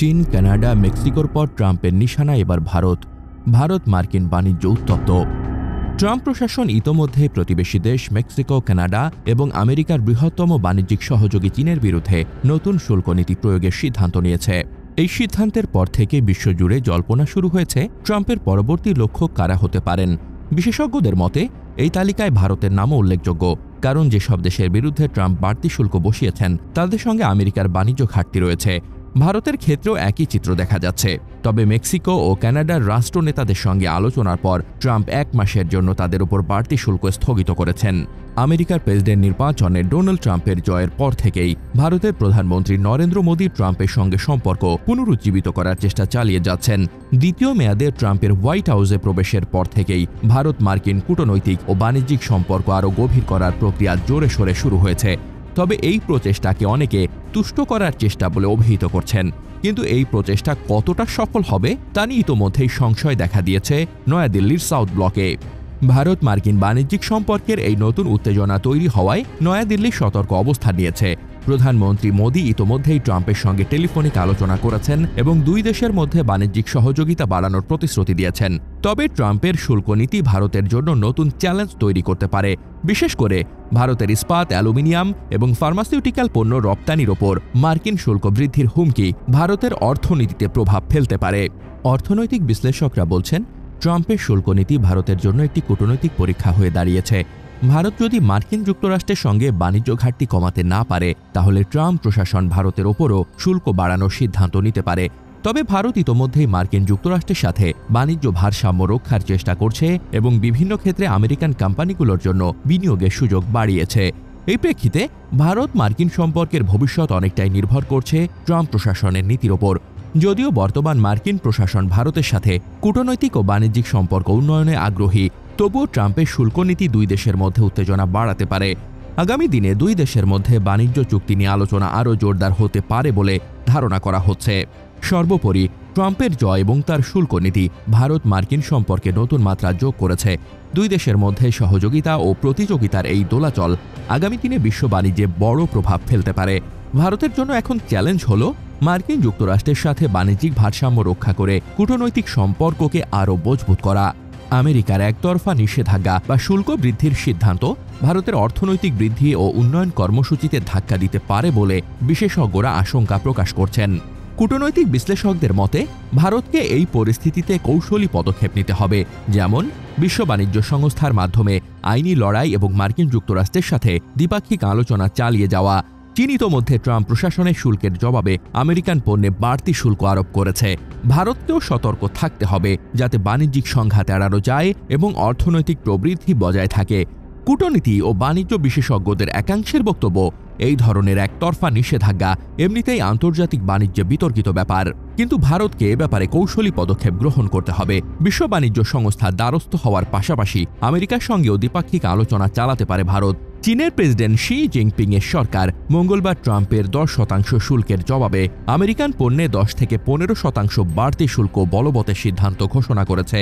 চীন, কানাডা, মেক্সিকোর পর ট্রাম্পের নিশানা এবার ভারত মার্কিন বাণিজ্য উত্তপ্ত। ট্রাম্প প্রশাসন ইতোমধ্যে প্রতিবেশী দেশ মেক্সিকো, কানাডা এবং আমেরিকার বৃহত্তম বাণিজ্যিক সহযোগী চীনের বিরুদ্ধে নতুন শুল্ক নীতি প্রয়োগের সিদ্ধান্ত নিয়েছে। এই সিদ্ধান্তের পর থেকে বিশ্বজুড়ে জল্পনা শুরু হয়েছে ট্রাম্পের পরবর্তী লক্ষ্য কারা হতে পারেন। বিশেষজ্ঞদের মতে এই তালিকায় ভারতের নামও উল্লেখযোগ্য, কারণ যেসব দেশের বিরুদ্ধে ট্রাম্প বাড়তি শুল্ক বসিয়েছেন তাদের সঙ্গে আমেরিকার বাণিজ্য ঘাটতি রয়েছে। ভারতের ক্ষেত্রেও একই চিত্র দেখা যাচ্ছে। তবে মেক্সিকো ও কানাডার রাষ্ট্রনেতাদের সঙ্গে আলোচনার পর ট্রাম্প 1 মাসের জন্য তাদের উপর বাড়তি শুল্ক স্থগিত করেছেন। আমেরিকার প্রেসিডেন্ট নির্বাচনে ডোনাল্ড ট্রাম্পের জয়ের পর থেকেই ভারতের প্রধানমন্ত্রী নরেন্দ্র মোদী ট্রাম্পের সঙ্গে সম্পর্ক পুনরুজ্জীবিত করার চেষ্টা চালিয়ে যাচ্ছেন। দ্বিতীয় মেয়াদে ট্রাম্পের হোয়াইট হাউসে প্রবেশের পর থেকেই ভারত মার্কিন কূটনৈতিক ও বাণিজ্যিক সম্পর্ক আরও গভীর করার প্রক্রিয়া জোরে সোরে শুরু হয়েছে। তবে এই প্রচেষ্টাকে অনেকে তুষ্ট করার চেষ্টা বলে অভিহিত করছেন, কিন্তু এই প্রচেষ্টা কতটা সফল হবে তা নিয়ে ইতোমধ্যেই সংশয় দেখা দিয়েছে নয়াদিল্লির সাউথ ব্লকে। ভারত মার্কিন বাণিজ্যিক সম্পর্কের এই নতুন উত্তেজনা তৈরি হওয়ায় নয়াদিল্লি সতর্ক অবস্থান নিয়েছে। প্রধানমন্ত্রী মোদী ইতোমধ্যেই ট্রাম্পের সঙ্গে টেলিফোনিক আলোচনা করেছেন এবং দুই দেশের মধ্যে বাণিজ্যিক সহযোগিতা বাড়ানোর প্রতিশ্রুতি দিয়েছেন। তবে ট্রাম্পের শুল্ক নীতি ভারতের জন্য নতুন চ্যালেঞ্জ তৈরি করতে পারে, বিশেষ করে ভারতের ইস্পাত, অ্যালুমিনিয়াম এবং ফার্মাসিউটিক্যাল পণ্য রপ্তানির ওপর মার্কিন শুল্ক বৃদ্ধির হুমকি ভারতের অর্থনীতিতে প্রভাব ফেলতে পারে। অর্থনৈতিক বিশ্লেষকরা বলছেন, ট্রাম্পের শুল্ক নীতি ভারতের জন্য একটি কূটনৈতিক পরীক্ষা হয়ে দাঁড়িয়েছে। ভারত যদি মার্কিন যুক্তরাষ্ট্রের সঙ্গে বাণিজ্য ঘাটতি কমাতে না পারে, তাহলে ট্রাম্প প্রশাসন ভারতের ওপরও শুল্ক বাড়ানোর সিদ্ধান্ত নিতে পারে। তবে ভারত ইতোমধ্যেই মার্কিন যুক্তরাষ্ট্রের সাথে বাণিজ্য ভারসাম্য রক্ষার চেষ্টা করছে এবং বিভিন্ন ক্ষেত্রে আমেরিকান কোম্পানিগুলোর জন্য বিনিয়োগের সুযোগ বাড়িয়েছে। এই প্রেক্ষিতে ভারত মার্কিন সম্পর্কের ভবিষ্যৎ অনেকটাই নির্ভর করছে ট্রাম্প প্রশাসনের নীতির ওপর। যদিও বর্তমান মার্কিন প্রশাসন ভারতের সাথে কূটনৈতিক ও বাণিজ্যিক সম্পর্ক উন্নয়নে আগ্রহী, তবুও ট্রাম্পের শুল্ক নীতি দুই দেশের মধ্যে উত্তেজনা বাড়াতে পারে। আগামী দিনে দুই দেশের মধ্যে বাণিজ্য চুক্তি নিয়ে আলোচনা আরও জোরদার হতে পারে বলে ধারণা করা হচ্ছে। সর্বোপরি ট্রাম্পের জয় এবং তার শুল্ক নীতি ভারত মার্কিন সম্পর্কে নতুন মাত্রা যোগ করেছে। দুই দেশের মধ্যে সহযোগিতা ও প্রতিযোগিতার এই দোলাচল আগামী দিনে বিশ্ব বাণিজ্যে বড় প্রভাব ফেলতে পারে। ভারতের জন্য এখন চ্যালেঞ্জ হলো মার্কিন যুক্তরাষ্ট্রের সাথে বাণিজ্যিক ভারসাম্য রক্ষা করে কূটনৈতিক সম্পর্ককে আরও মজবুত করা। আমেরিকার একতরফা নিষেধাজ্ঞা বা শুল্ক বৃদ্ধির সিদ্ধান্ত ভারতের অর্থনৈতিক বৃদ্ধি ও উন্নয়ন কর্মসূচিতে ধাক্কা দিতে পারে বলে বিশেষজ্ঞরা আশঙ্কা প্রকাশ করছেন। কূটনৈতিক বিশ্লেষকদের মতে ভারতকে এই পরিস্থিতিতে কৌশলী পদক্ষেপ নিতে হবে, যেমন বিশ্ব বাণিজ্য সংস্থার মাধ্যমে আইনি লড়াই এবং মার্কিন যুক্তরাষ্ট্রের সাথে দ্বিপাক্ষিক আলোচনা চালিয়ে যাওয়া। চীন ইতোমধ্যে ট্রাম্প প্রশাসনের শুল্কের জবাবে আমেরিকান পণ্যে বাড়তি শুল্ক আরোপ করেছে। ভারতকেও সতর্ক থাকতে হবে যাতে বাণিজ্যিক সংঘাত এড়ানো যায় এবং অর্থনৈতিক প্রবৃদ্ধি বজায় থাকে। কূটনীতি ও বাণিজ্য বিশেষজ্ঞদের একাংশের বক্তব্য, এই ধরনের একতরফা নিষেধাজ্ঞা এমনিতেই আন্তর্জাতিক বাণিজ্যে বিতর্কিত ব্যাপার, কিন্তু ভারতকে এ ব্যাপারে কৌশলী পদক্ষেপ গ্রহণ করতে হবে। বিশ্ব বাণিজ্য সংস্থার দ্বারস্থ হওয়ার পাশাপাশি আমেরিকার সঙ্গেও দ্বিপাক্ষিক আলোচনা চালাতে পারে ভারত। চীনের প্রেসিডেন্ট শি জিনপিং এর সরকার মঙ্গলবার ট্রাম্পের 10% শুল্কের জবাবে আমেরিকান পণ্যে 10 থেকে 15% বাড়তি শুল্ক বলবতের সিদ্ধান্ত ঘোষণা করেছে।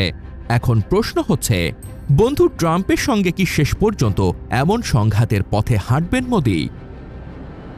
এখন প্রশ্ন হচ্ছে, বন্ধু ট্রাম্পের সঙ্গে কি শেষ পর্যন্ত এমন সংঘাতের পথে হাঁটবেন মোদি?